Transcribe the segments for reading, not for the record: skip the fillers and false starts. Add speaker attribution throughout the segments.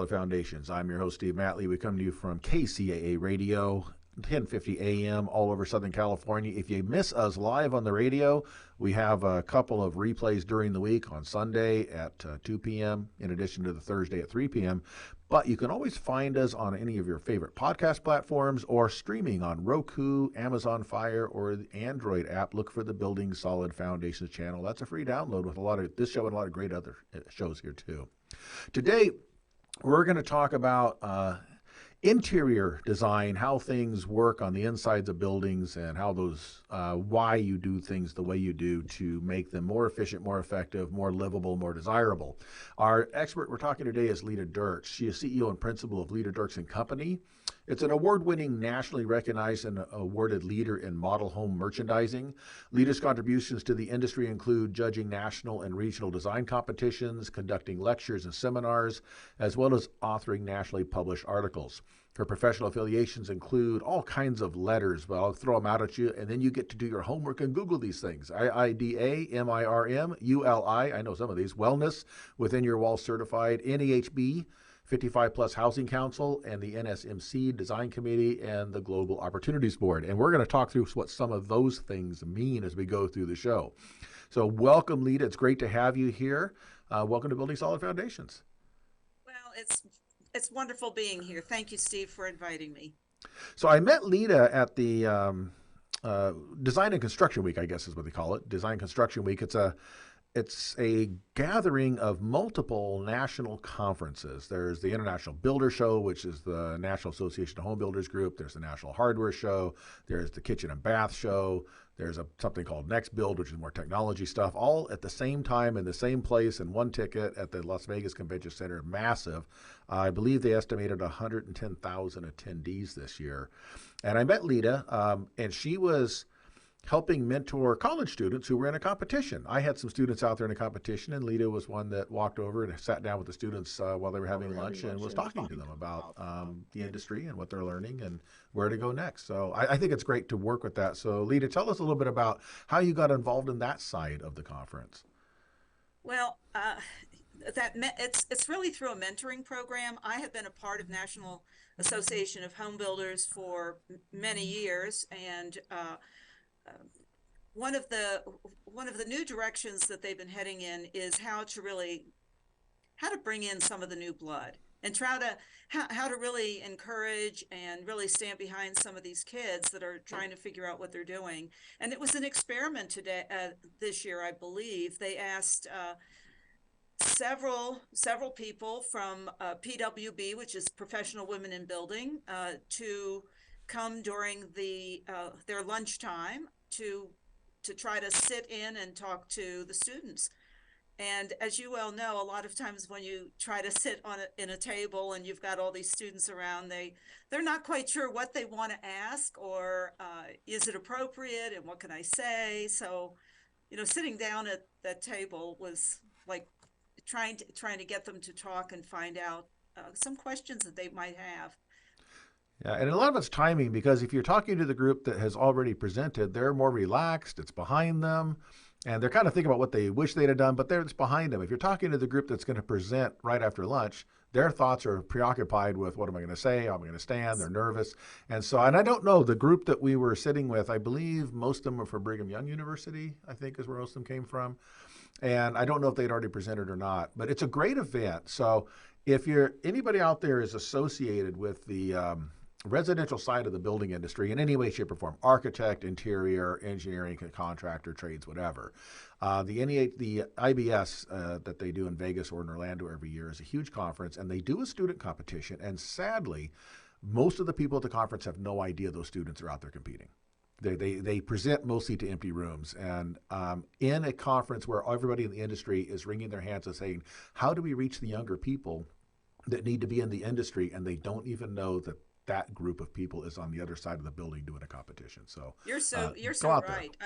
Speaker 1: Foundations. I'm your host, Steve Matley. We come to you from KCAA Radio, 1050 AM, all over Southern California. If you miss us live on the radio, we have a couple of replays during the week on Sunday at 2 p.m., in addition to the Thursday at 3 p.m. But you can always find us on any of your favorite podcast platforms or streaming on Roku, Amazon Fire, or the Android app. Look for the Building Solid Foundations channel. That's a free download with a lot of this show and a lot of great other shows here, too. Today, we're going to talk about interior design, how things work on the insides of buildings, and how those, why you do things the way you do to make them more efficient, more effective, more livable, more desirable. Our expert we're talking today is Lita Dirks. She is CEO and principal of Lita Dirks and Company. It's an award-winning, nationally recognized and awarded leader in model home merchandising. Lita's contributions to the industry include judging national and regional design competitions, conducting lectures and seminars, as well as authoring nationally published articles. Her professional affiliations include all kinds of letters, but I'll throw them out at you, and then you get to do your homework and Google these things. IIDA, MIRM, ULI, I know some of these, Wellness, Within Your Walls Certified, NEHB, 55 Plus Housing Council, and the NSMC Design Committee, and the Global Opportunities Board. And we're going to talk through what some of those things mean as we go through the show. So welcome, Lita. It's great to have you here. Welcome to Building Solid Foundations.
Speaker 2: Well, it's wonderful being here. Thank you, Steve, for inviting me.
Speaker 1: So I met Lita at the Design and Construction Week, I guess is what they call it, Design Construction Week. It's a gathering of multiple national conferences. There's the International Builder Show, which is the National Association of Home Builders Group. There's the National Hardware Show. There's the Kitchen and Bath Show. There's something called Next Build, which is more technology stuff, all at the same time in the same place in one ticket at the Las Vegas Convention Center. Massive. I believe they estimated 110,000 attendees this year. And I met Lita, and she was helping mentor college students who were in a competition. I had some students out there in a competition, and Lita was one that walked over and sat down with the students while they were having lunch and was talking to them about the industry and what they're learning and where to go next. So I think it's great to work with that. So Lita, tell us a little bit about how you got involved in that side of the conference.
Speaker 2: Well, it's really through a mentoring program. I have been a part of National Association of Home Builders for many years, and one of the new directions that they've been heading in is how to bring in some of the new blood and how to really encourage and really stand behind some of these kids that are trying to figure out what they're doing. And it was an experiment today, this year, I believe. They asked several people from PWB, which is Professional Women in Building, to come during their lunchtime to try to sit in and talk to the students. And as you well know, a lot of times when you try to sit in a table and you've got all these students around, they're not quite sure what they want to ask, or is it appropriate, and what can I say? So, sitting down at that table was like trying to get them to talk and find out some questions that they might have.
Speaker 1: Yeah, and a lot of it's timing, because if you're talking to the group that has already presented, they're more relaxed, it's behind them, and they're kind of thinking about what they wish they'd have done, but it's behind them. If you're talking to the group that's going to present right after lunch, their thoughts are preoccupied with, what am I going to say? How am I going to stand? They're nervous. And I don't know, the group that we were sitting with, I believe most of them were from Brigham Young University, I think is where most of them came from. And I don't know if they'd already presented or not, but it's a great event. So if anybody out there is associated with the residential side of the building industry in any way, shape, or form, architect, interior, engineering, contractor, trades, whatever. The IBS that they do in Vegas or in Orlando every year is a huge conference, and they do a student competition. And sadly, most of the people at the conference have no idea those students are out there competing. They present mostly to empty rooms. And in a conference where everybody in the industry is wringing their hands and saying, how do we reach the younger people that need to be in the industry, and they don't even know that group of people is on the other side of the building doing a competition. So
Speaker 2: you're so right.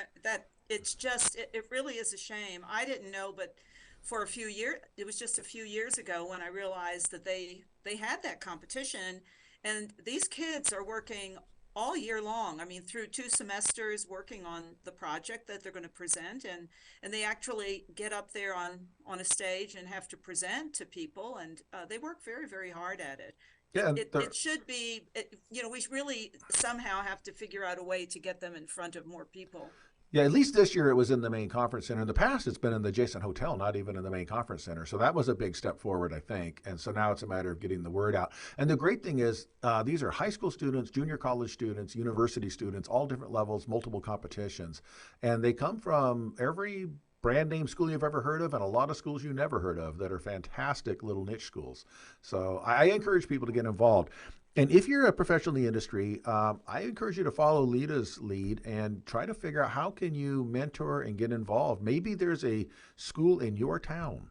Speaker 2: It really is a shame. I didn't know, but for a few years, it was just a few years ago when I realized that they had that competition, and these kids are working all year long. I mean, through 2 semesters working on the project that they're going to present, and they actually get up there on a stage and have to present to people, and they work very, very hard at it.
Speaker 1: Yeah, and
Speaker 2: It should be, we really somehow have to figure out a way to get them in front of more people.
Speaker 1: yeah, at least this year it was in the main conference center. In the past, it's been in the adjacent hotel, not even in the main conference center. So that was a big step forward, I think. And so now it's a matter of getting the word out. And the great thing is, these are high school students, junior college students, university students, all different levels, multiple competitions. And they come from every brand name school you've ever heard of and a lot of schools you never heard of that are fantastic little niche schools. So I encourage people to get involved. And if you're a professional in the industry, I encourage you to follow Lita's lead and try to figure out how can you mentor and get involved. Maybe there's a school in your town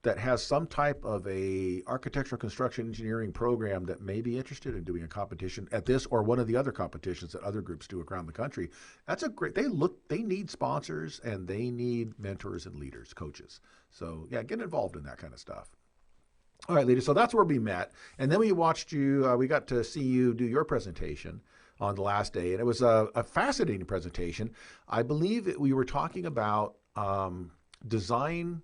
Speaker 1: that has some type of a architectural construction engineering program that may be interested in doing a competition at this or one of the other competitions that other groups do around the country. That's a great, they need sponsors and they need mentors and leaders, coaches. So yeah, get involved in that kind of stuff. All right, Lita. So that's where we met, and then we watched you. We got to see you do your presentation on the last day, and it was a fascinating presentation. I believe that we were talking about design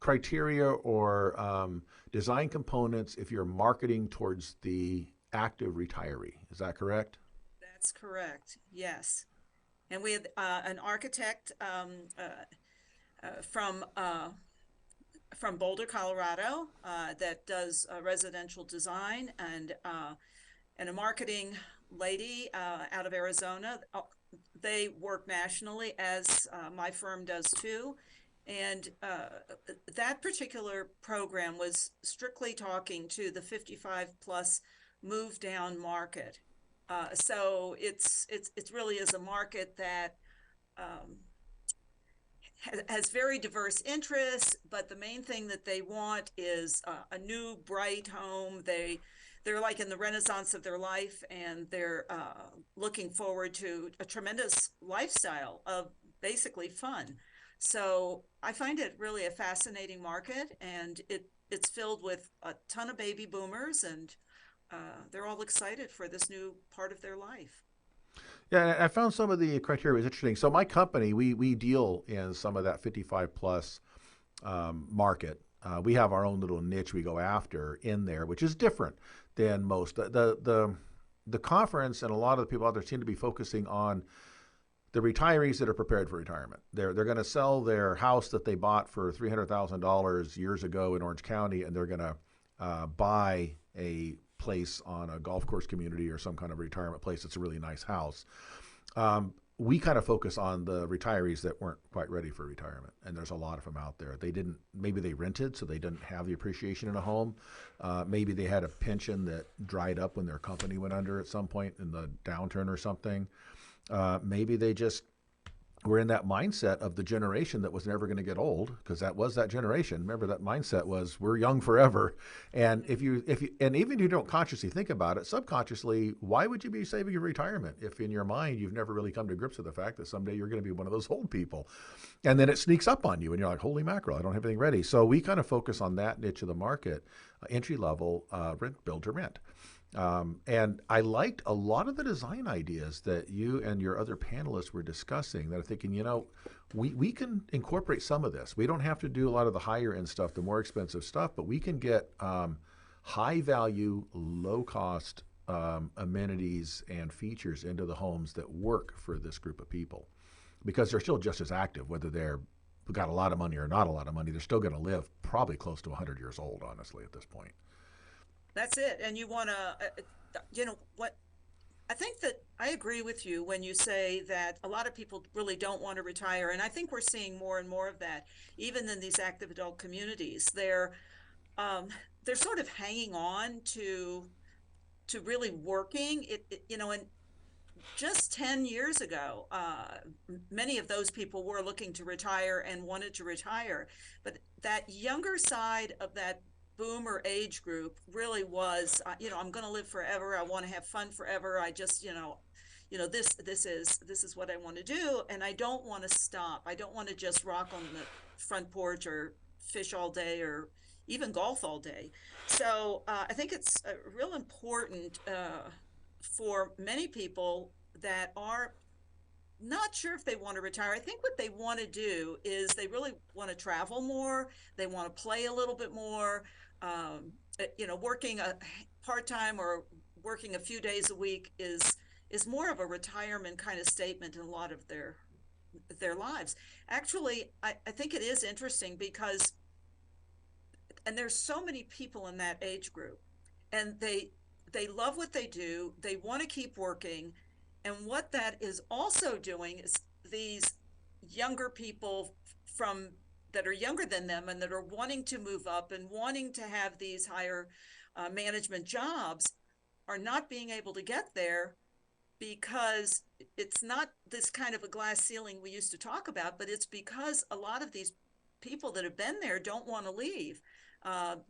Speaker 1: criteria or design components if you're marketing towards the active retiree. Is that correct?
Speaker 2: That's correct. Yes. And we had an architect from Boulder, Colorado, that does residential design, and a marketing lady out of Arizona. They work nationally, as my firm does too. And that particular program was strictly talking to the 55 plus move down market. So it's really is a market that um, has very diverse interests, but the main thing that they want is a new, bright home. They're like in the renaissance of their life, and they're looking forward to a tremendous lifestyle of basically fun. So I find it really a fascinating market, and it's filled with a ton of baby boomers, and they're all excited for this new part of their life.
Speaker 1: Yeah, I found some of the criteria was interesting. So my company, we deal in some of that 55 plus market. We have our own little niche we go after in there, which is different than most. The conference and a lot of the people out there seem to be focusing on the retirees that are prepared for retirement. They're going to sell their house that they bought for $300,000 years ago in Orange County, and they're going to buy a place on a golf course community or some kind of retirement place that's a really nice house. We kind of focus on the retirees that weren't quite ready for retirement, and there's a lot of them out there. Maybe they rented, so they didn't have the appreciation in a home. Maybe they had a pension that dried up when their company went under at some point in the downturn or something. Maybe they just were in that mindset of the generation that was never going to get old, because that was that generation. Remember, that mindset was we're young forever. And and even if you don't consciously think about it, subconsciously, why would you be saving your retirement if in your mind you've never really come to grips with the fact that someday you're going to be one of those old people? And then it sneaks up on you and you're like, holy mackerel, I don't have anything ready. So we kind of focus on that niche of the market, entry level, rent, build to rent. And I liked a lot of the design ideas that you and your other panelists were discussing that I'm thinking, we can incorporate some of this. We don't have to do a lot of the higher end stuff, the more expensive stuff, but we can get high value, low cost amenities and features into the homes that work for this group of people, because they're still just as active, whether they're got a lot of money or not a lot of money. They're still going to live probably close to 100 years old, honestly, at this point.
Speaker 2: That's it. And you want to, what I think that I agree with you when you say that a lot of people really don't want to retire. And I think we're seeing more and more of that, even in these active adult communities. They're sort of hanging on to really working and just 10 years ago, many of those people were looking to retire and wanted to retire. But that younger side of that boomer age group really was, I'm going to live forever. I want to have fun forever. I just, this is what I want to do. And I don't want to stop. I don't want to just rock on the front porch or fish all day or even golf all day. So I think it's real important for many people that are not sure if they want to retire. I think what they want to do is they really want to travel more. They want to play a little bit more. Working a part-time or working a few days a week is more of a retirement kind of statement in a lot of their lives. Actually, I think it is interesting because, and there's so many people in that age group, and they love what they do. They want to keep working, and what that is also doing is these younger people from that are younger than them and that are wanting to move up and wanting to have these higher management jobs are not being able to get there because it's not this kind of a glass ceiling we used to talk about, but it's because a lot of these people that have been there don't want to leave.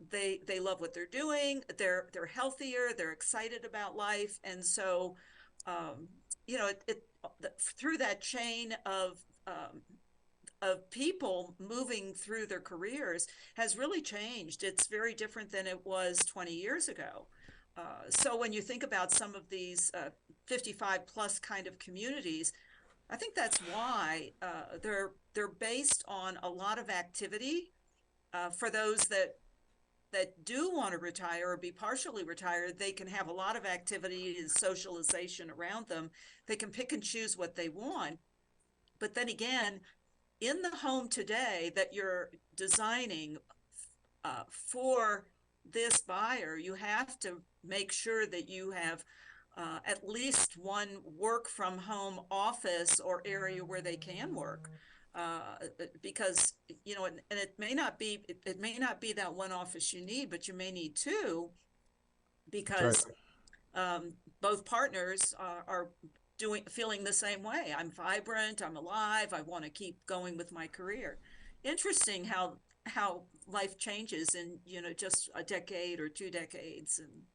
Speaker 2: They love what they're doing. They're healthier. They're excited about life, and so through that chain of people moving through their careers has really changed. It's very different than it was 20 years ago. So when you think about some of these 55 plus kind of communities, I think that's why they're based on a lot of activity for those that do want to retire or be partially retired. They can have a lot of activity and socialization around them. They can pick and choose what they want. But then again, in the home today that you're designing for this buyer, you have to make sure that you have at least one work from home office or area where they can work. Because and it may not be that one office you need, but you may need two, because both partners are feeling the same way. I'm vibrant, I'm alive, I want to keep going with my career. Interesting how life changes in just a decade or 2 decades. And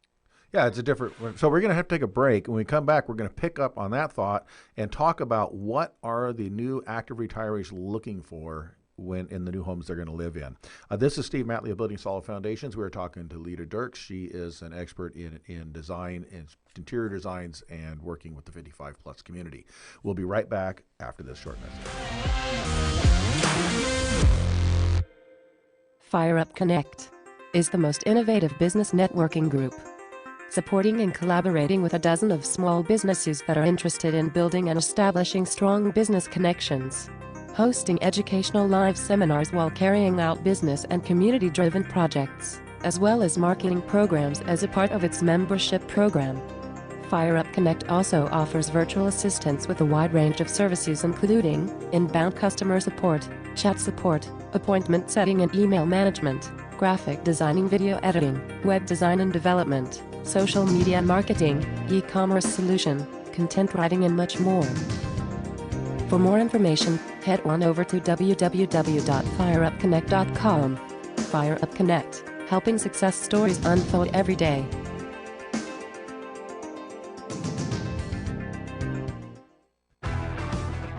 Speaker 1: Yeah, it's a different. So we're going to have to take a break. When we come back, we're going to pick up on that thought and talk about what are the new active retirees looking for when in the new homes they're going to live in. This is Steve Matley of Building Solid Foundations. We're talking to Lita Dirks. She is an expert in design, in interior designs, and working with the 55 plus community. We'll be right back after this short message.
Speaker 3: Fire Up Connect is the most innovative business networking group, supporting and collaborating with a dozen of small businesses that are interested in building and establishing strong business connections, hosting educational live seminars while carrying out business and community-driven projects, as well as marketing programs as a part of its membership program. Fire Up Connect also offers virtual assistance with a wide range of services including inbound customer support, chat support, appointment setting and email management, graphic designing, video editing, web design and development, social media marketing, e-commerce solution, content writing, and much more. For more information, head on over to www.fireupconnect.com. Fire Up Connect, helping success stories unfold every day.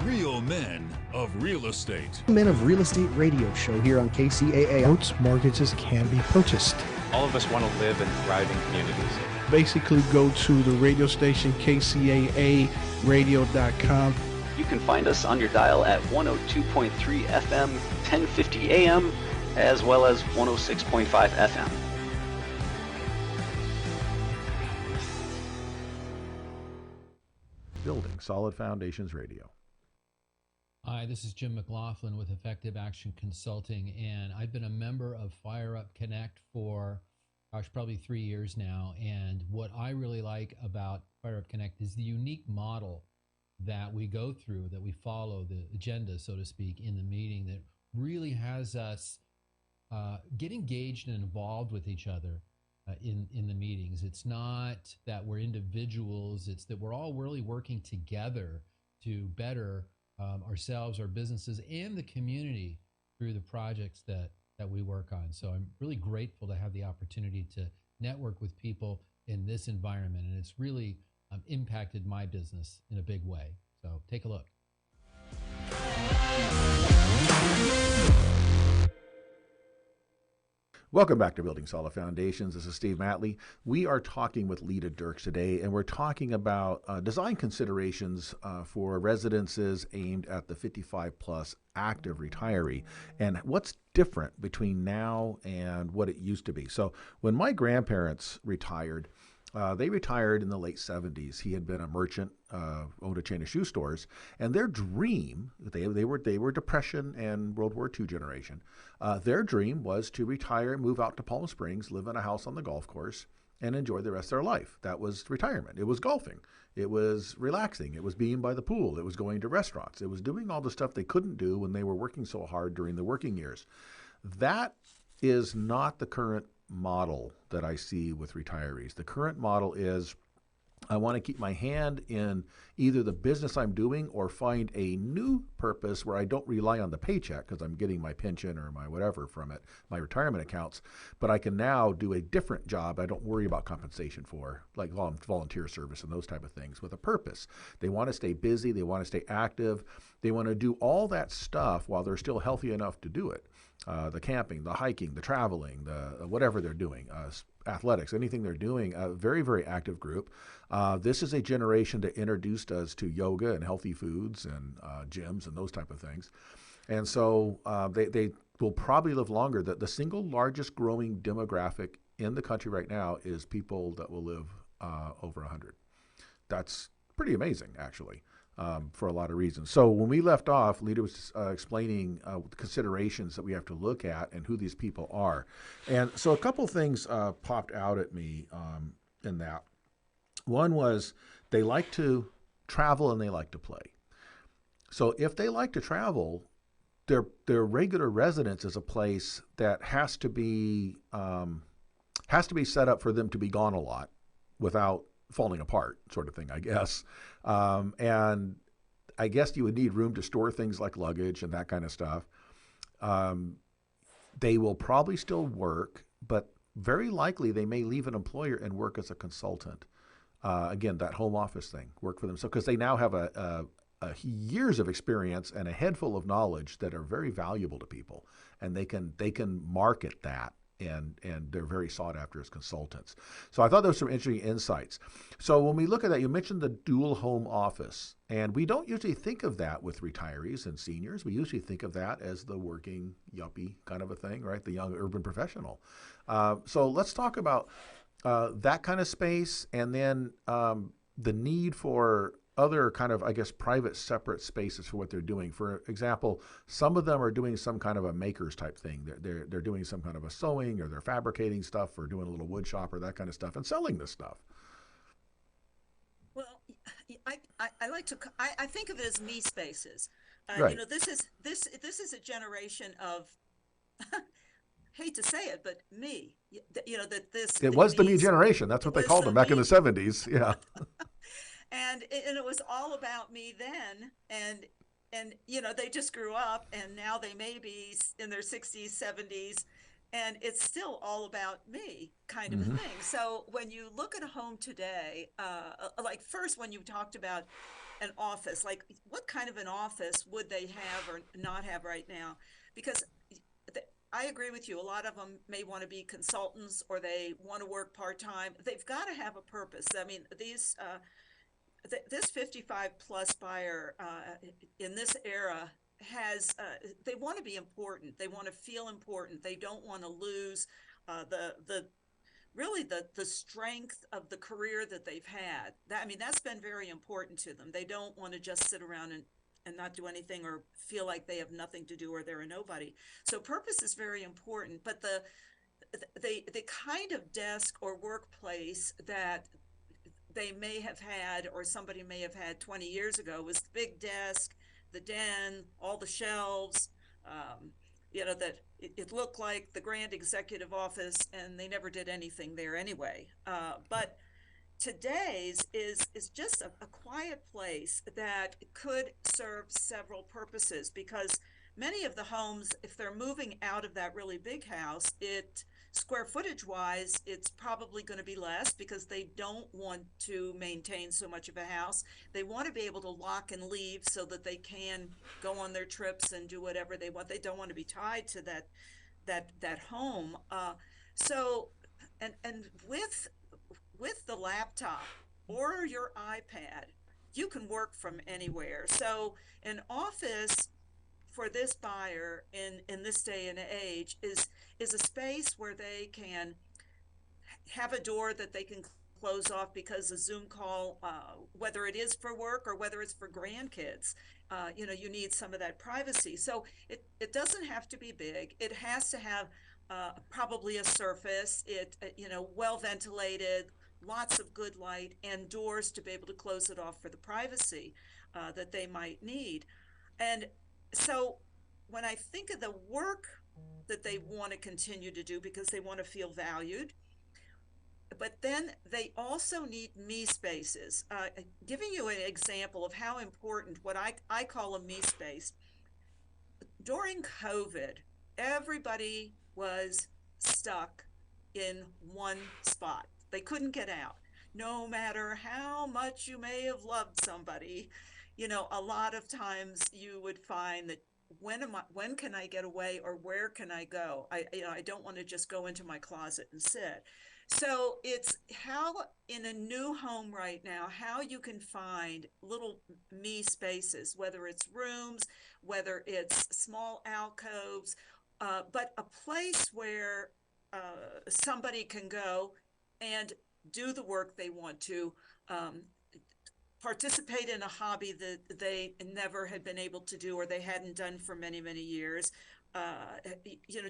Speaker 4: Real Men of Real Estate.
Speaker 5: Men of Real Estate radio show here on KCAA.
Speaker 6: Most mortgages can be purchased.
Speaker 7: All of us want to live in thriving communities.
Speaker 6: Basically, go to the radio station, KCAA radio.com.
Speaker 8: You can find us on your dial at 102.3 FM, 1050 AM, as well as 106.5 FM.
Speaker 1: Building Solid Foundations Radio.
Speaker 9: Hi, this is Jim McLaughlin with Effective Action Consulting, and I've been a member of Fire Up Connect for, probably 3 years now. And what I really like about Fire Up Connect is the unique model that we go through, that we follow, the agenda, so to speak, in the meeting that really has us get engaged and involved with each other in the meetings. It's not that we're individuals, it's that we're all really working together to better ourselves, our businesses, and the community through the projects that we work on. So I'm really grateful to have the opportunity to network with people in this environment, and it's really impacted my business in a big way. So take a look.
Speaker 1: Welcome back to Building Solid Foundations. This is Steve Matley. We are talking with Lita Dirks today, and we're talking about design considerations for residences aimed at the 55 plus active retiree and what's different between now and what it used to be. So when my grandparents retired, they retired in the late 70s. He had been a merchant, owned a chain of shoe stores, and their dream, they were Depression and World War II generation. Their dream was to retire, move out to Palm Springs, live in a house on the golf course, and enjoy the rest of their life. That was retirement. It was golfing. It was relaxing. It was being by the pool. It was going to restaurants. It was doing all the stuff they couldn't do when they were working so hard during the working years. That is not the current model that I see with retirees. The current model is I want to keep my hand in either the business I'm doing or find a new purpose where I don't rely on the paycheck because I'm getting my pension or my whatever from it, my retirement accounts, but I can now do a different job I don't worry about compensation for, like volunteer service and those type of things with a purpose. They want to stay busy. They want to stay active. They want to do all that stuff while they're still healthy enough to do it. The camping, the hiking, the traveling, the whatever they're doing, athletics, anything they're doing, a very, very active group. This is a generation that introduced us to yoga and healthy foods and gyms and those type of things. And so they will probably live longer. The single largest growing demographic in the country right now is people that will live over 100. That's pretty amazing, actually. For a lot of reasons. So when we left off, Lita was explaining the considerations that we have to look at and who these people are. And so a couple things popped out at me in that. One was they like to travel and they like to play. So if they like to travel, their regular residence is a place that has to be set up for them to be gone a lot without falling apart, sort of thing, I guess. And I guess you would need room to store things like luggage and that kind of stuff. They will probably still work, but very likely they may leave an employer and work as a consultant. Again, that home office thing, work for them. So because they now have a years of experience and a head full of knowledge that are very valuable to people, and they can market that. And they're very sought after as consultants. So I thought there was some interesting insights. So when we look at that, you mentioned the dual home office. And we don't usually think of that with retirees and seniors. We usually think of that as the working yuppie kind of a thing, right? The young urban professional. So let's talk about that kind of space and then the need for other kind of, I guess, private separate spaces for what they're doing. For example, some of them are doing some kind of a maker's type thing. They're doing some kind of a sewing or they're fabricating stuff or doing a little wood shop or that kind of stuff and selling this stuff.
Speaker 2: Well, I like to, I think of it as me spaces.
Speaker 1: Right.
Speaker 2: You know, this is a generation of, hate to say it, but me, you know, that this.
Speaker 1: It was the me generation. That's what they called them back in the 70s. Yeah.
Speaker 2: And it was all about me then, and you know, they just grew up and now they may be in their 60s, 70s, and it's still all about me kind of a thing. So when you look at a home today, like first when you talked about an office, like what kind of an office would they have or not have right now? Because I agree with you. A lot of them may want to be consultants or they want to work part-time. They've got to have a purpose. I mean, this 55 plus buyer in this era has they want to be important. They want to feel important. They don't want to lose the strength of the career that they've had. That's been very important to them. They don't want to just sit around and not do anything or feel like they have nothing to do or they're a nobody. So purpose is very important, but the kind of desk or workplace that they may have had or somebody may have had 20 years ago was the big desk, the den, all the shelves, you know, that it looked like the grand executive office and they never did anything there anyway. But today's is just a quiet place that could serve several purposes, because many of the homes, if they're moving out of that really big house, square footage wise, it's probably going to be less because they don't want to maintain so much of a house. They want to be able to lock and leave so that they can go on their trips and do whatever they want. They don't want to be tied to that home. So, and with the laptop or your iPad, you can work from anywhere. So an office for this buyer in this day and age is a space where they can have a door that they can close off because a Zoom call, whether it is for work or whether it's for grandkids, you need some of that privacy. So it doesn't have to be big. It has to have probably a surface, well ventilated, lots of good light, and doors to be able to close it off for the privacy that they might need. And so when I think of the work that they want to continue to do because they want to feel valued, but then they also need me spaces. Giving you an example of how important what I call a me space. During COVID, everybody was stuck in one spot. They couldn't get out. No matter how much you may have loved somebody, a lot of times you would find that when can I get away, or where can I go? I don't want to just go into my closet and sit. So it's how in a new home right now, how you can find little me spaces, whether it's rooms, whether it's small alcoves, but a place where somebody can go and do the work they want to, participate in a hobby that they never had been able to do or they hadn't done for many, many years.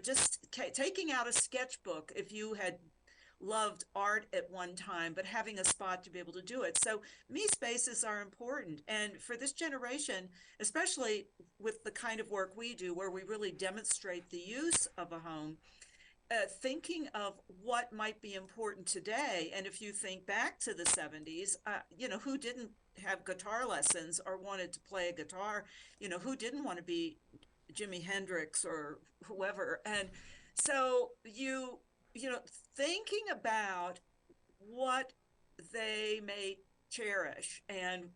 Speaker 2: Just taking out a sketchbook if you had loved art at one time, but having a spot to be able to do it. So me spaces are important. And for this generation, especially with the kind of work we do, where we really demonstrate the use of a home, thinking of what might be important today. And if you think back to the 70s, who didn't have guitar lessons or wanted to play a guitar? Who didn't want to be Jimi Hendrix or whoever? And so thinking about what they may cherish, and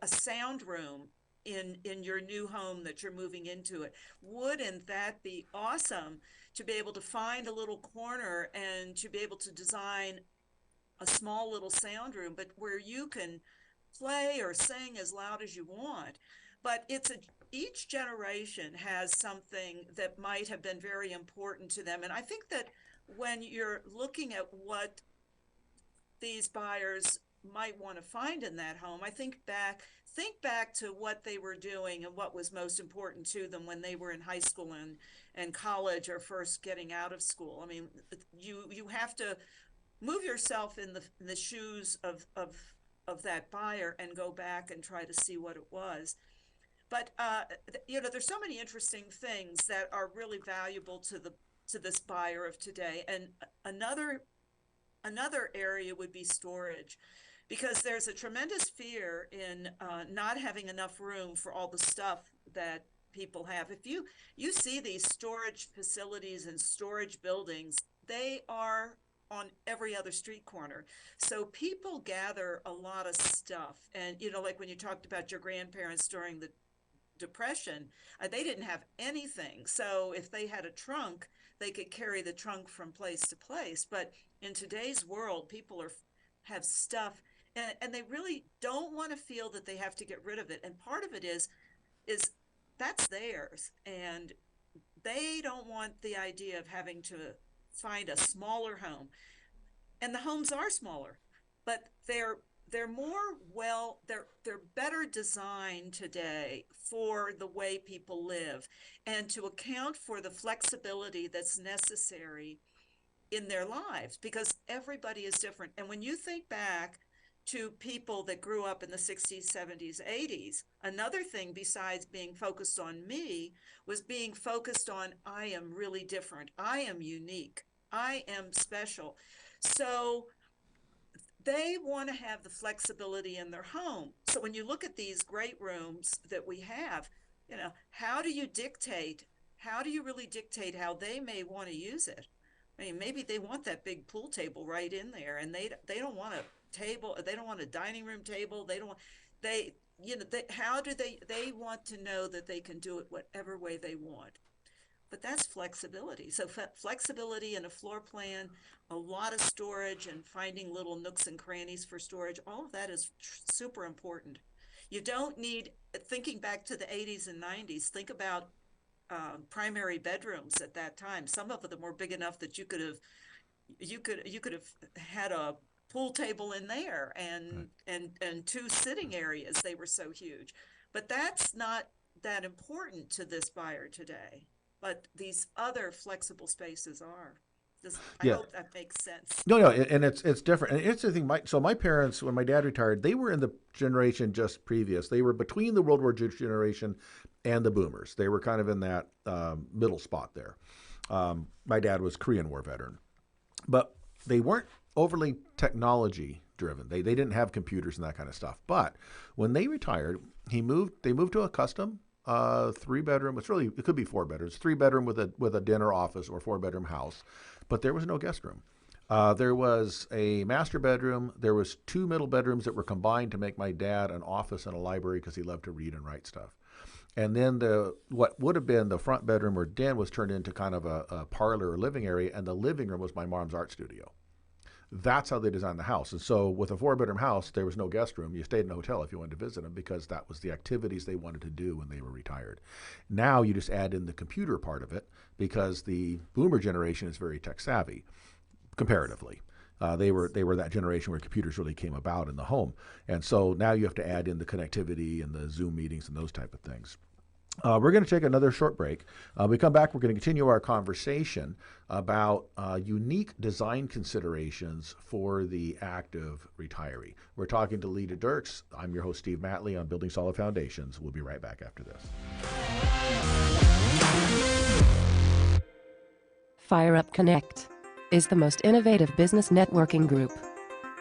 Speaker 2: a sound room in your new home that you're moving into, it wouldn't that be awesome to be able to find a little corner and to be able to design a small little sound room, but where you can play or sing as loud as you want. But each generation has something that might have been very important to them. And I think that when you're looking at what these buyers might want to find in that home, I think back to what they were doing and what was most important to them when they were in high school and college, or first getting out of school. I mean, you have to move yourself in the shoes of that buyer and go back and try to see what it was. But there's so many interesting things that are really valuable to this buyer of today. And another area would be storage, because there's a tremendous fear in not having enough room for all the stuff that people have. If you see these storage facilities and storage buildings, they are on every other street corner. So people gather a lot of stuff. And, like when you talked about your grandparents during the Depression, they didn't have anything. So if they had a trunk, they could carry the trunk from place to place. But in today's world, people have stuff, and they really don't want to feel that they have to get rid of it. And part of it is that's theirs, and they don't want the idea of having to find a smaller home. And the homes are smaller, but they're more they're better designed today for the way people live and to account for the flexibility that's necessary in their lives, because everybody is different. And when you think back to people that grew up in the 60s, 70s, 80s, another thing besides being focused on me was being focused on, I am really different, I am unique, I am special. So they want to have the flexibility in their home. So when you look at these great rooms that we have, how do you really dictate how they may want to use it? I mean, maybe they want that big pool table right in there, and they don't want a table, they don't want a dining room table, they don't want, how do they want to know that they can do it whatever way they want? But that's flexibility. So flexibility in a floor plan, a lot of storage and finding little nooks and crannies for storage, all of that is super important. You don't need, thinking back to the 80s and 90s, think about primary bedrooms at that time. Some of them were big enough that you could have had a pool table in there and right. and two sitting areas. They were so huge. But that's not that important to this buyer today. But these other flexible spaces are. I hope that makes sense.
Speaker 1: No, and it's different. And it's the thing. My parents, when my dad retired, they were in the generation just previous. They were between the World War II generation and the Boomers. They were kind of in that middle spot there. My dad was Korean War veteran, but they weren't overly technology driven. They didn't have computers and that kind of stuff. But when they retired, they moved to a custom 3-bedroom. It could be 4 bedrooms. 3-bedroom with a dinner office or 4-bedroom house. But there was no guest room. There was a master bedroom. There was 2 middle bedrooms that were combined to make my dad an office and a library because he loved to read and write stuff. And then what would have been the front bedroom or den was turned into kind of a parlor or living area, and the living room was my mom's art studio. That's how they designed the house. And so with a 4-bedroom house, there was no guest room. You stayed in a hotel if you wanted to visit them because that was the activities they wanted to do when they were retired. Now you just add in the computer part of it because the boomer generation is very tech savvy comparatively. They were that generation where computers really came about in the home. And so now you have to add in the connectivity and the Zoom meetings and those type of things. We're going to take another short break. We come back, we're going to continue our conversation about unique design considerations for the active retiree. We're talking to Lita Dirks. I'm your host, Steve Matley, on Building Solid Foundations. We'll be right back after this.
Speaker 3: Fire Up Connect is the most innovative business networking group,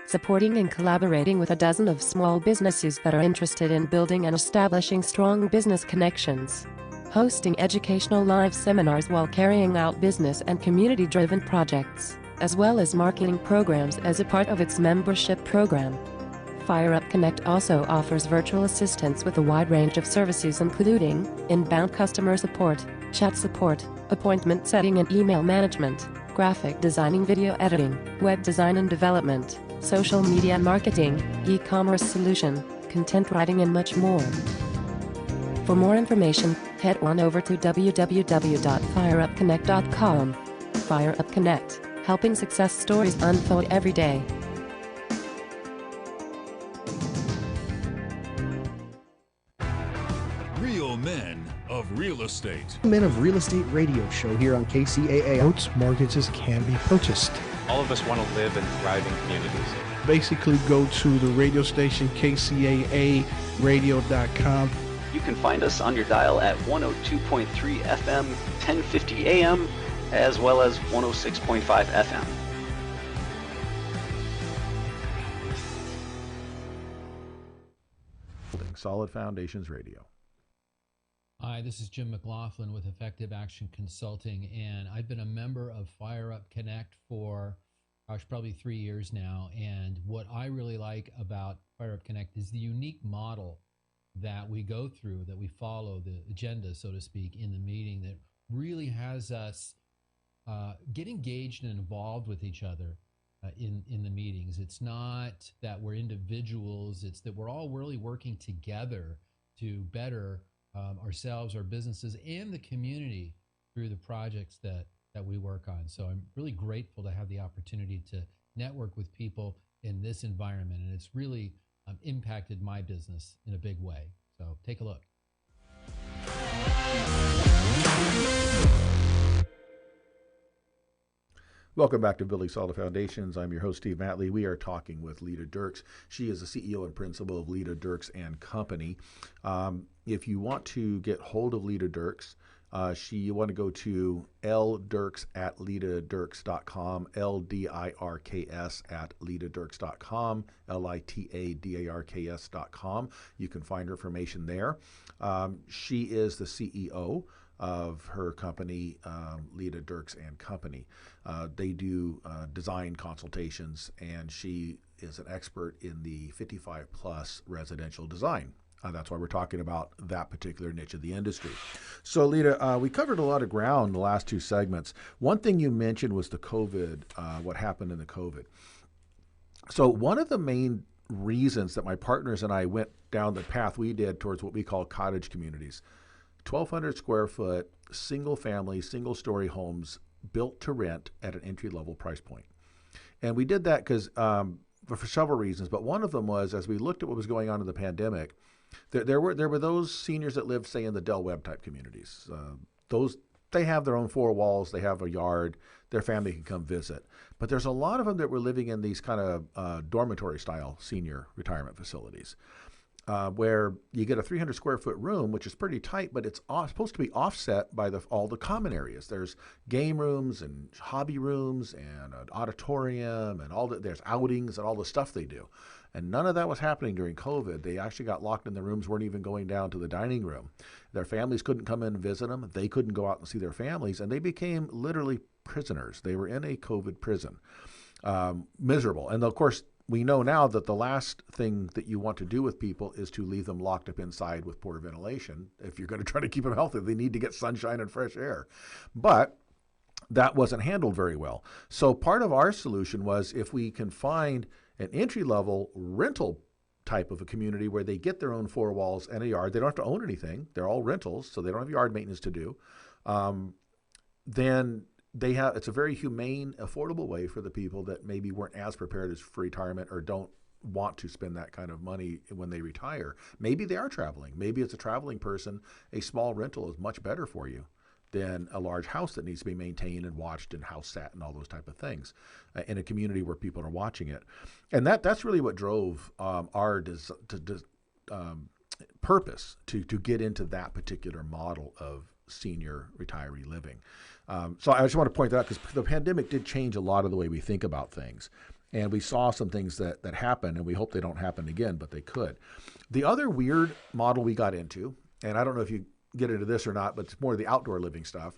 Speaker 3: supporting and collaborating with a dozen of small businesses that are interested in building and establishing strong business connections, hosting educational live seminars while carrying out business and community-driven projects, as well as marketing programs as a part of its membership program. Fire Up Connect also offers virtual assistance with a wide range of services including inbound customer support, chat support, appointment setting and email management, graphic designing, video editing, web design and development, social media marketing, e-commerce solution, content writing and much more. For more information, head on over to www.fireupconnect.com. Fire Up Connect, helping success stories unfold every day.
Speaker 4: Real men of real estate.
Speaker 5: Men of Real Estate radio show here on KCAA.
Speaker 6: Boats, mortgages can be purchased.
Speaker 7: All of us want to live in thriving communities.
Speaker 6: Basically, go to the radio station KCAA radio.com.
Speaker 8: You can find us on your dial at 102.3 FM, 1050 AM, as well as 106.5 FM.
Speaker 1: Building Solid Foundations Radio.
Speaker 9: Hi, this is Jim McLaughlin with Effective Action Consulting, and I've been a member of Fire Up Connect for, probably 3 years now. And what I really like about Fire Up Connect is the unique model that we go through, that we follow, the agenda, so to speak, in the meeting that really has us get engaged and involved with each other in the meetings. It's not that we're individuals, it's that we're all really working together to better ourselves, our businesses, and the community through the projects that we work on. So I'm really grateful to have the opportunity to network with people in this environment, and it's really impacted my business in a big way. So take a look.
Speaker 1: Welcome back to Building Solid Foundations. I'm your host, Steve Matley. We are talking with Lita Dirks. She is the CEO and principal of Lita Dirks and Company. If you want to get hold of Lita Dirks, you want to go to ldirks@litadirks.com, LDIRKS@litadirks.com, LITADARKS.com. You can find her information there. She is the CEO of her company, Lita Dirks and Company. They do design consultations, and she is an expert in the 55 plus residential design That's why we're talking about that particular niche of the industry. So, Lita, we covered a lot of ground in the last two segments. One thing you mentioned was the COVID, what happened in the COVID. So, one of the main reasons that my partners and I went down the path we did towards what we call cottage communities, 1,200 square foot, single family, single story homes built to rent at an entry level price point. And we did that because for several reasons, but one of them was as we looked at what was going on in the pandemic, there were those seniors that lived, say, in the Del Webb type communities. Those they have their own four walls, they have a yard, their family can come visit. But there's a lot of them that were living in these kind of dormitory style senior retirement facilities. Where you get a 300 square foot room, which is pretty tight, but it's supposed to be offset by all the common areas. There's game rooms and hobby rooms and an auditorium and there's outings and all the stuff they do. And none of that was happening during COVID. They actually got locked in the rooms, weren't even going down to the dining room. Their families couldn't come in and visit them. They couldn't go out and see their families, and they became literally prisoners. They were in a COVID prison, miserable. And of course, we know now that the last thing that you want to do with people is to leave them locked up inside with poor ventilation. If you're going to try to keep them healthy, they need to get sunshine and fresh air. But that wasn't handled very well. So part of our solution was if we can find an entry-level rental type of a community where they get their own four walls and a yard. They don't have to own anything. They're all rentals, so they don't have yard maintenance to do. Then it's a very humane, affordable way for the people that maybe weren't as prepared for retirement or don't want to spend that kind of money when they retire. Maybe they are traveling. Maybe it's a traveling person. A small rental is much better for you than a large house that needs to be maintained and watched and house sat and all those type of things in a community where people are watching it. And that's really what drove our purpose to get into that particular model of senior retiree living. So I just want to point that out because the pandemic did change a lot of the way we think about things. And we saw some things that happened, and we hope they don't happen again, but they could. The other weird model we got into, and I don't know if you get into this or not, but it's more the outdoor living stuff.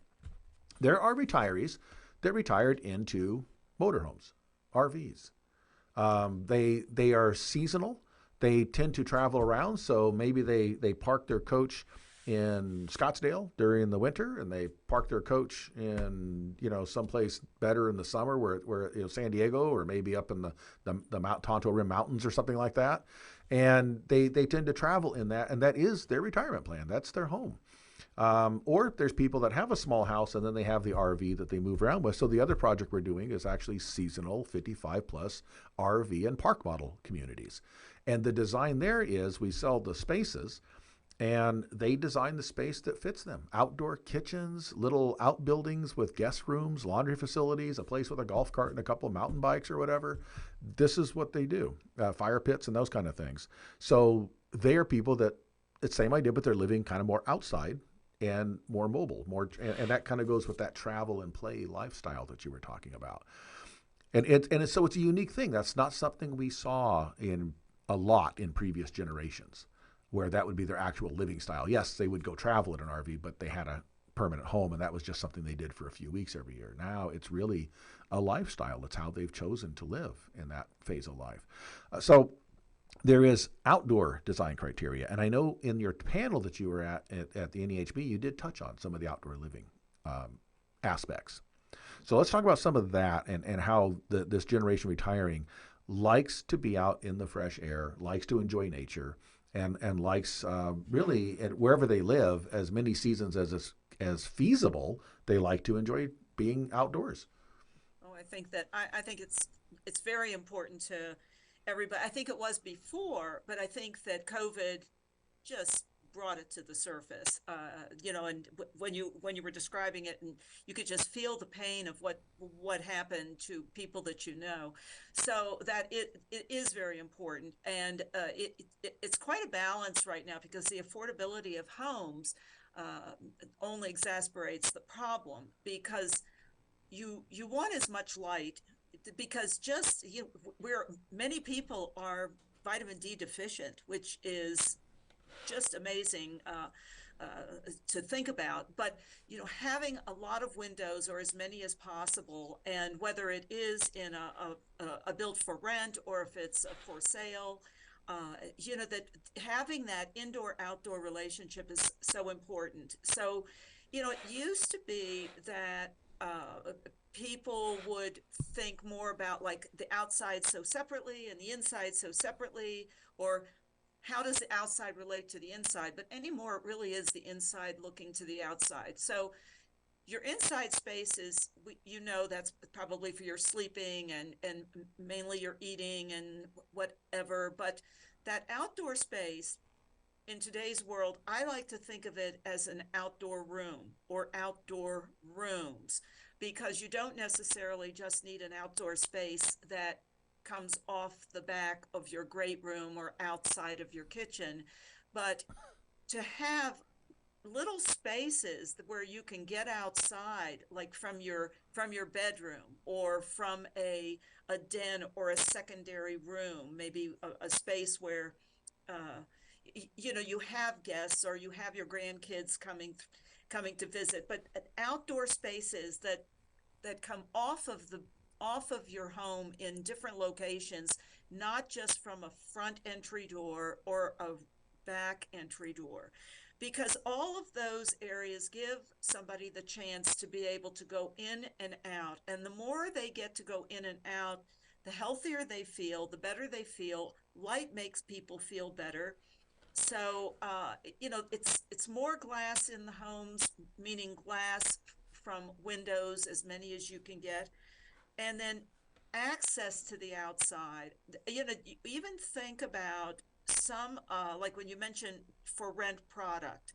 Speaker 1: There are retirees that retired into motorhomes, RVs. They are seasonal. They tend to travel around, so maybe they park their coach in Scottsdale during the winter, and they park their coach in someplace better in the summer, where San Diego or maybe up in the Mount Tonto Rim Mountains or something like that. And they tend to travel in that, and that is their retirement plan. That's their home. Or there's people that have a small house and then they have the RV that they move around with. So the other project we're doing is actually seasonal 55 plus RV and park model communities. And the design there is we sell the spaces and they design the space that fits them. Outdoor kitchens, little outbuildings with guest rooms, laundry facilities, a place with a golf cart and a couple of mountain bikes or whatever. This is what they do. Fire pits and those kind of things. So they are people that it's the same idea, but they're living kind of more outside and more mobile, and that kind of goes with that travel and play lifestyle that you were talking about. So it's a unique thing. That's not something we saw in a lot in previous generations, where that would be their actual living style. Yes, they would go travel in an RV, but they had a permanent home, and that was just something they did for a few weeks every year. Now it's really a lifestyle. It's how they've chosen to live in that phase of life. So there is outdoor design criteria. And I know in your panel that you were at the NEHB, you did touch on some of the outdoor living aspects. So let's talk about some of that and how this generation retiring likes to be out in the fresh air, likes to enjoy nature, and likes really, wherever they live, as many seasons as feasible, they like to enjoy being outdoors.
Speaker 2: Oh, I think it's very important to everybody. I think it was before, but I think that COVID just brought it to the surface. And when you were describing it, and you could just feel the pain of what happened to people that you know. So that it is very important, and it's quite a balance right now because the affordability of homes only exacerbates the problem because you want as much light. Because many people are vitamin D deficient, which is just amazing to think about. But having a lot of windows or as many as possible, and whether it is in a build for rent or if it's for sale, that having that indoor-outdoor relationship is so important. So, it used to be that people would think more about like the outside so separately and the inside so separately, or how does the outside relate to the inside? But anymore, it really is the inside looking to the outside. So your inside space is, that's probably for your sleeping and mainly your eating and whatever. But that outdoor space in today's world, I like to think of it as an outdoor room or outdoor rooms, because you don't necessarily just need an outdoor space that comes off the back of your great room or outside of your kitchen, but to have little spaces where you can get outside, like from your bedroom or from a den or a secondary room, maybe a space where uh, you have guests or you have your grandkids coming to visit, but outdoor spaces that come off of your home in different locations, not just from a front entry door or a back entry door, because all of those areas give somebody the chance to be able to go in and out. And the more they get to go in and out, the healthier they feel, the better they feel. Light makes people feel better. So, it's more glass in the homes, meaning glass from windows, as many as you can get, and then access to the outside. You even think about some, like when you mentioned for rent product,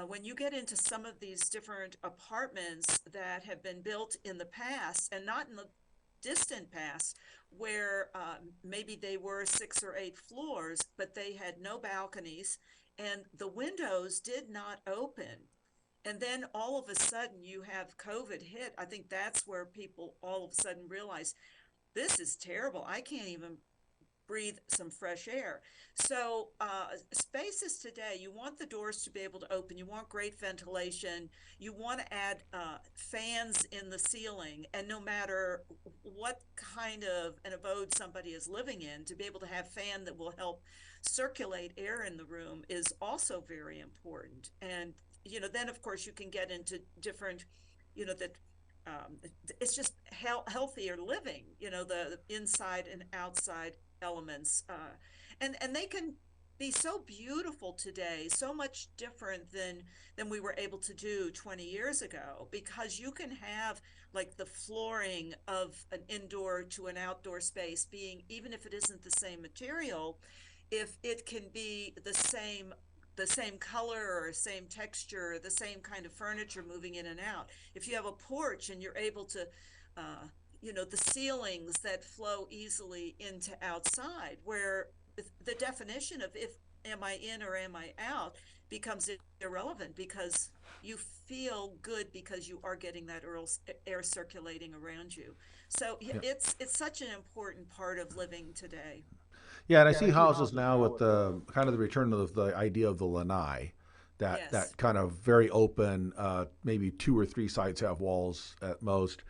Speaker 2: when you get into some of these different apartments that have been built in the past and not in the distant past, where maybe they were 6 or 8 floors, but they had no balconies and the windows did not open. And then all of a sudden you have COVID hit. I think that's where people all of a sudden realize this is terrible. I can't even breathe some fresh air. So spaces today, you want the doors to be able to open. You want great ventilation. You want to add fans in the ceiling. And no matter what kind of an abode somebody is living in, to be able to have fan that will help circulate air in the room is also very important. And, then of course you can get into different, that it's just healthier living, the inside and outside elements, and they can be so beautiful today, so much different than we were able to do 20 years ago, because you can have like the flooring of an indoor to an outdoor space being, even if it isn't the same material, if it can be the same color or same texture, the same kind of furniture moving in and out. If you have a porch and you're able to the ceilings that flow easily into outside, where the definition of if am I in or am I out becomes irrelevant, because you feel good because you are getting that air circulating around you. So
Speaker 1: Yeah.
Speaker 2: it's such an important part of living today.
Speaker 1: Yeah, and I see houses now with the kind of the return of the idea of the lanai,
Speaker 2: Yes.
Speaker 1: that kind of very open, maybe 2 or 3 sides have walls at most,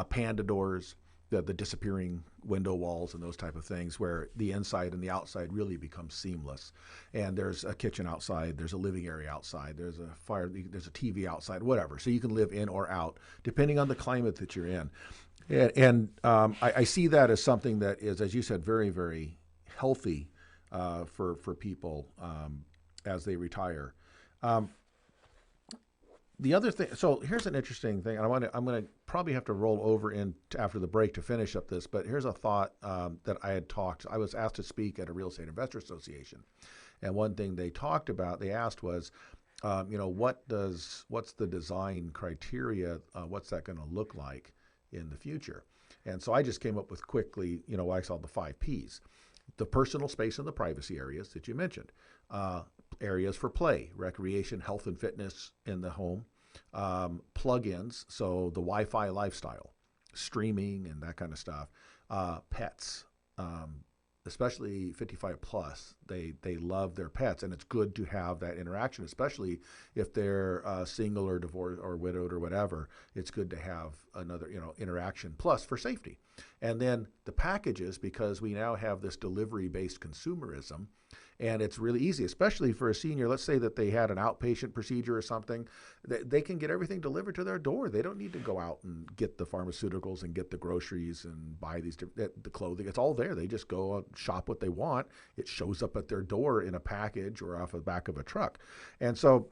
Speaker 1: panda doors, the disappearing window walls and those type of things, where the inside and the outside really become seamless. And there's a kitchen outside, there's a living area outside, there's a fire, there's a TV outside, whatever. So you can live in or out depending on the climate that you're in. And I see that as something that is, as you said, very, very healthy for people as they retire. The other thing, so here's an interesting thing, and I'm going to probably have to roll over in after the break to finish up this, but here's a thought that I was asked to speak at a Real Estate Investor Association, and one thing they asked was, what's the design criteria, what's that going to look like in the future? And so I just came up with quickly, what I call the 5 Ps. The personal space and the privacy areas that you mentioned, areas for play, recreation, health and fitness in the home, plug-ins, so the Wi-Fi lifestyle, streaming and that kind of stuff, pets, especially 55 plus, they love their pets, and it's good to have that interaction, especially if they're single or divorced or widowed or whatever. It's good to have another interaction, plus for safety. And then the packages, because we now have this delivery-based consumerism, and it's really easy, especially for a senior. Let's say that they had an outpatient procedure or something. They can get everything delivered to their door. They don't need to go out and get the pharmaceuticals and get the groceries and buy the clothing. It's all there. They just go out, shop what they want. It shows up at their door in a package or off the back of a truck. And so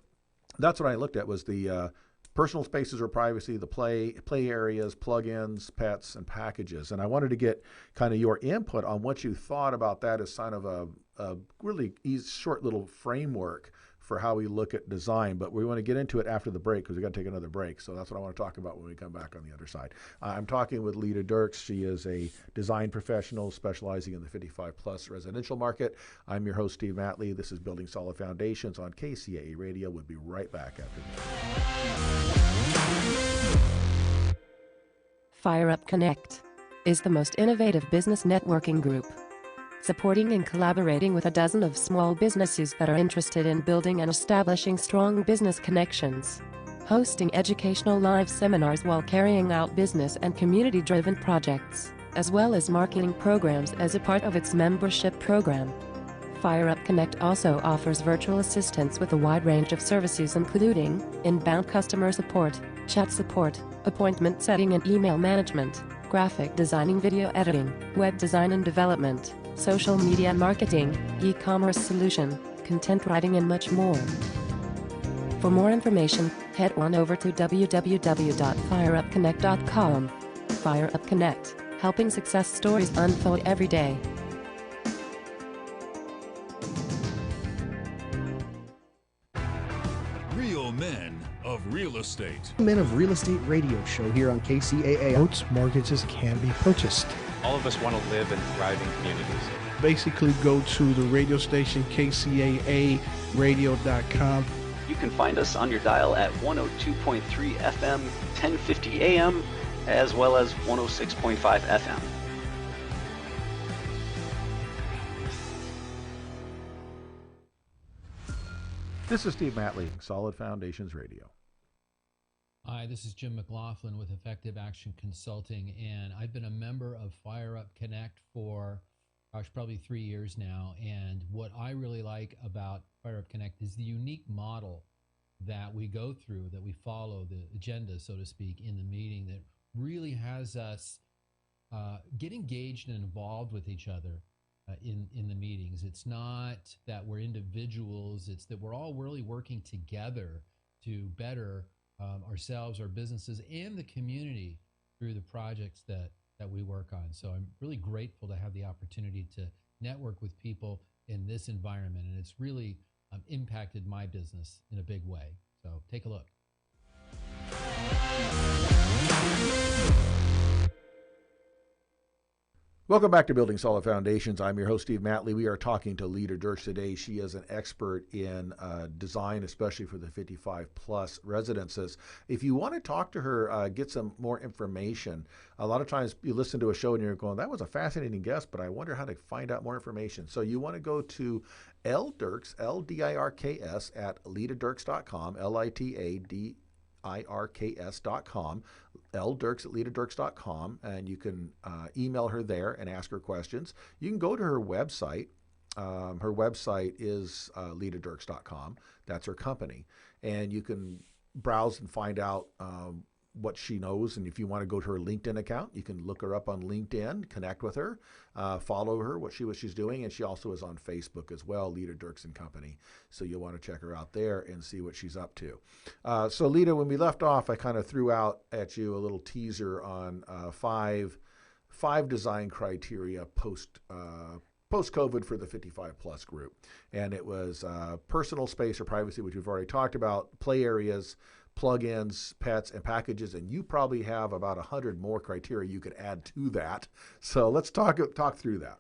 Speaker 1: that's what I looked at, was the personal spaces or privacy, the play areas, plugins, pets, and packages. And I wanted to get kind of your input on what you thought about that as kind of a really short little framework for how we look at design. But we want to get into it after the break, because we got to take another break. So that's what I want to talk about when we come back on the other side. I'm talking with Lita Dirks. She is a design professional specializing in the 55 plus residential market. I'm your host, Steve Matley. This is Building Solid Foundations on KCAA Radio. We'll be right back after this.
Speaker 3: Fire Up Connect is the most innovative business networking group, supporting and collaborating with a dozen of small businesses that are interested in building and establishing strong business connections, hosting educational live seminars while carrying out business and community-driven projects, as well as marketing programs as a part of its membership program. Fire Up Connect also offers virtual assistance with a wide range of services, including inbound customer support, chat support, appointment setting and email management, graphic designing, video editing, web design and development, social media marketing, e-commerce solution, content writing, and much more. For more information, head on over to www.fireupconnect.com. Fire Up Connect, helping success stories unfold every day.
Speaker 4: Real men of real estate.
Speaker 5: Men of Real Estate radio show here on KCAA.
Speaker 6: Boats, mortgages can be purchased.
Speaker 7: All of us want to live in thriving communities.
Speaker 6: Basically, go to the radio station KCAA radio.com.
Speaker 8: You can find us on your dial at 102.3 FM, 1050 AM, as well as 106.5 FM.
Speaker 1: This is Steve Matley, Solid Foundations Radio.
Speaker 9: Hi, this is Jim McLaughlin with Effective Action Consulting, and I've been a member of Fire Up Connect for, probably 3 years now. And what I really like about Fire Up Connect is the unique model that we go through, that we follow, the agenda, so to speak, in the meeting, that really has us get engaged and involved with each other in the meetings. It's not that we're individuals, it's that we're all really working together to better ourselves, our businesses, and the community through the projects that we work on. So I'm really grateful to have the opportunity to network with people in this environment, and it's really impacted my business in a big way. So take a look.
Speaker 1: Welcome back to Building Solid Foundations. I'm your host, Steve Matley. We are talking to Lita Dirks today. She is an expert in design, especially for the 55-plus residences. If you want to talk to her, get some more information, a lot of times you listen to a show and you're going, that was a fascinating guest, but I wonder how to find out more information. So you want to go to Dirks, L-D-I-R-K-S, at litadirks.com, LITADIRKS.com, ldirks@litadirks.com, and you can email her there and ask her questions. You can go to her website. Her website is litadirks.com. That's her company. And you can browse and find out what she knows. And if you want to go to her LinkedIn account, you can look her up on LinkedIn, connect with her, follow her, what she's doing. And she also is on Facebook as well, Lita Dirks and Company. So you'll want to check her out there and see what she's up to. So Lita, when we left off, I kind of threw out at you a little teaser on five design criteria post-COVID for the 55-plus group. And it was personal space or privacy, which we've already talked about, play areas, plugins, pets, and packages, and you probably have about 100 more criteria you could add to that. So let's talk through that.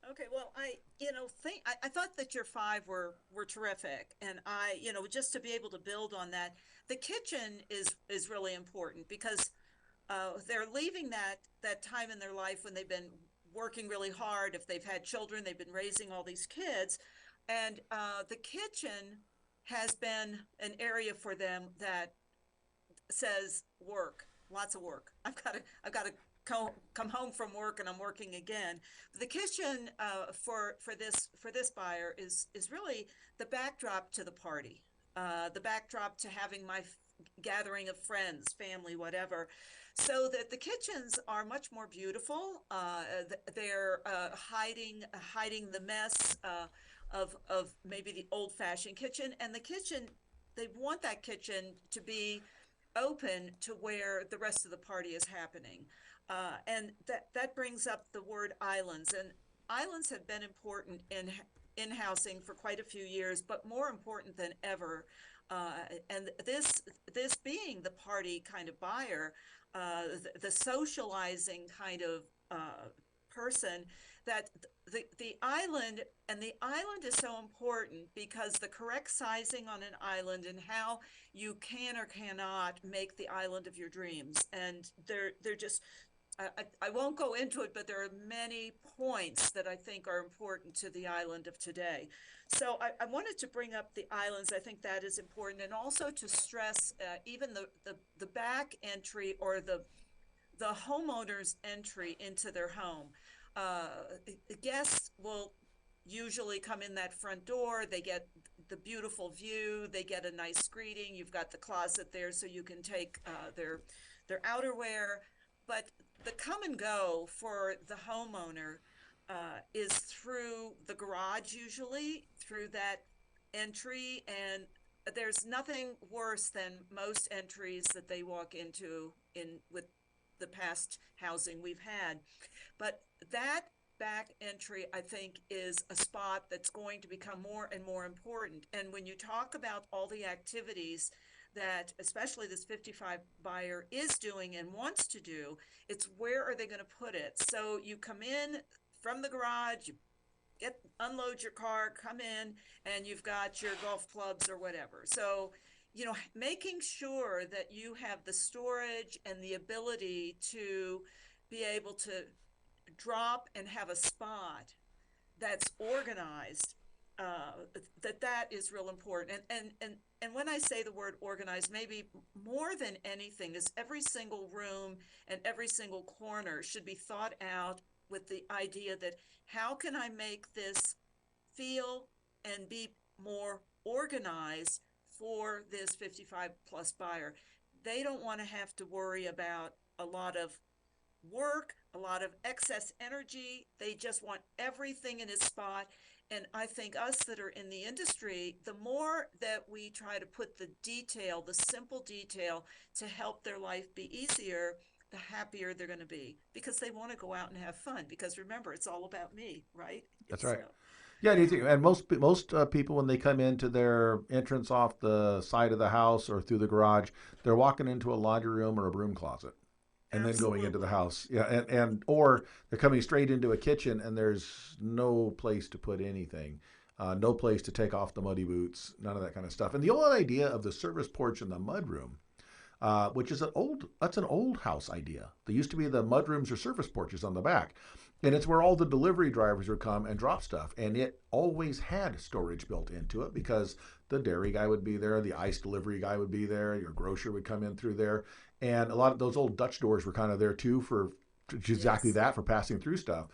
Speaker 2: Okay, well, I thought that your five were terrific, and just to be able to build on that, the kitchen is really important because they're leaving that time in their life when they've been working really hard. If they've had children, they've been raising all these kids. And the kitchen has been an area for them that says work, lots of work. I've got to come home from work and I'm working again. The kitchen for this buyer is really the backdrop to the party, the backdrop to having my gathering of friends, family, whatever. So that the kitchens are much more beautiful. They're hiding the mess of maybe the old-fashioned kitchen, and the kitchen, they want that kitchen to be open to where the rest of the party is happening. And that brings up the word islands. And islands have been important in housing for quite a few years, but more important than ever. And this being the party kind of buyer, the socializing kind of person, that the island is so important because the correct sizing on an island and how you can or cannot make the island of your dreams. And they're just, I won't go into it, but there are many points that I think are important to the island of today. So I wanted to bring up the islands. I think that is important, and also to stress even the back entry, or the homeowner's entry into their home. Guests will usually come in that front door. They get the beautiful view. They get a nice greeting. You've got the closet there so you can take their outerwear. But the come and go for the homeowner is through the garage, usually through that entry. And there's nothing worse than most entries that they walk into with the past housing we've had. But that back entry, I think, is a spot that's going to become more and more important. And when you talk about all the activities that especially this 55 buyer is doing and wants to do, it's where are they going to put it? So you come in from the garage, you unload your car, come in, and you've got your golf clubs or whatever. So, making sure that you have the storage and the ability to be able to drop and have a spot that's organized, that is real important. And when I say the word organized, maybe more than anything, is every single room and every single corner should be thought out with the idea that how can I make this feel and be more organized for this 55 plus buyer. They don't want to have to worry about a lot of work, a lot of excess energy. They just want everything in its spot. And I think us that are in the industry, the more that we try to put the detail, the simple detail, to help their life be easier, the happier they're going to be, because they want to go out and have fun. Because remember, it's all about me, right?
Speaker 1: That's right. Yeah, and most people, when they come into their entrance off the side of the house or through the garage, they're walking into a laundry room or a broom closet, and then going into the house. Yeah, and or they're coming straight into a kitchen, and there's no place to put anything, no place to take off the muddy boots, none of that kind of stuff. And the old idea of the service porch and the mud room, which is an old house idea. There used to be the mud rooms or service porches on the back. And it's where all the delivery drivers would come and drop stuff. And it always had storage built into it because the dairy guy would be there, the ice delivery guy would be there, your grocer would come in through there. And a lot of those old Dutch doors were kind of there too for exactly that, for passing through stuff.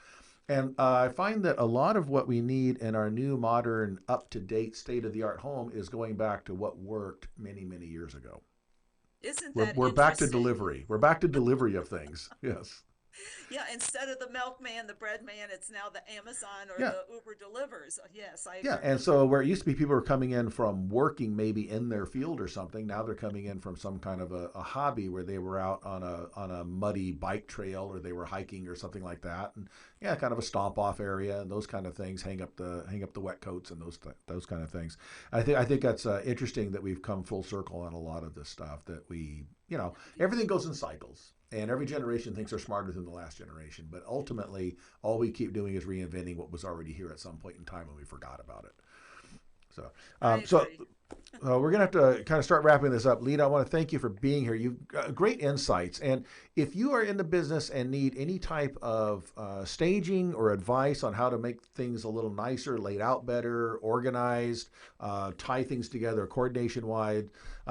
Speaker 1: And I find that a lot of what we need in our new, modern, up-to-date, state-of-the-art home is going back to what worked many, many years ago.
Speaker 2: Isn't that
Speaker 1: we're back to delivery. We're back to delivery of things. Yes.
Speaker 2: Yeah, instead of the milkman, the bread man, it's now the Amazon or the Uber delivers. Yes, I agree.
Speaker 1: Yeah, and so where it used to be people were coming in from working maybe in their field or something, now they're coming in from some kind of a hobby where they were out on a muddy bike trail, or they were hiking or something like that, and kind of a stomp off area and those kind of things, hang up the wet coats and those kind of things. I think that's interesting that we've come full circle on a lot of this stuff, that we everything goes in cycles. And every generation thinks they're smarter than the last generation. But ultimately, all we keep doing is reinventing what was already here at some point in time, and we forgot about it. So,
Speaker 2: I agree.
Speaker 1: we're going to have to kind of start wrapping this up. Lita, I want to thank you for being here. You've got great insights. And if you are in the business and need any type of staging or advice on how to make things a little nicer, laid out better, organized, tie things together coordination-wide,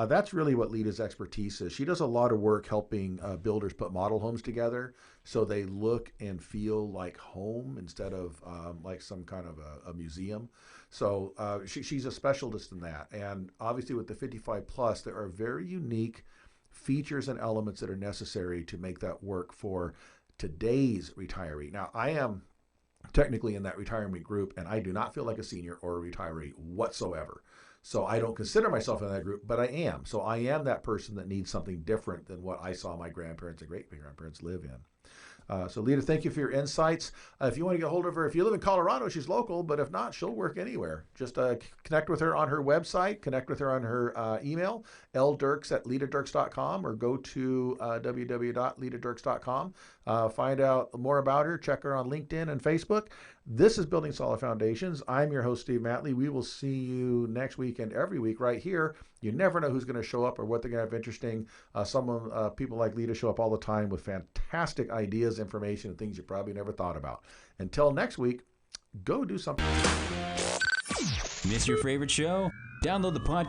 Speaker 1: that's really what Lita's expertise is. She does a lot of work helping builders put model homes together so they look and feel like home instead of like some kind of a museum. So she's a specialist in that. And obviously with the 55 plus, there are very unique features and elements that are necessary to make that work for today's retiree. Now, I am technically in that retirement group, and I do not feel like a senior or a retiree whatsoever. So I don't consider myself in that group, but I am. So I am that person that needs something different than what I saw my grandparents and great-grandparents live in. So Lita, thank you for your insights. If you want to get a hold of her, if you live in Colorado, she's local, but if not, she'll work anywhere. Just connect with her on her website, connect with her on her email, ldirks@litadirks.com, or go to www.litadirks.com. Find out more about her. Check her on LinkedIn and Facebook. This is Building Solid Foundations. I'm your host, Steve Matley. We will see you next week and every week right here. You never know who's going to show up or what they're going to have interesting. People like Lita show up all the time with fantastic ideas, information, and things you probably never thought about. Until next week, go do something.
Speaker 10: Miss your favorite show? Download the podcast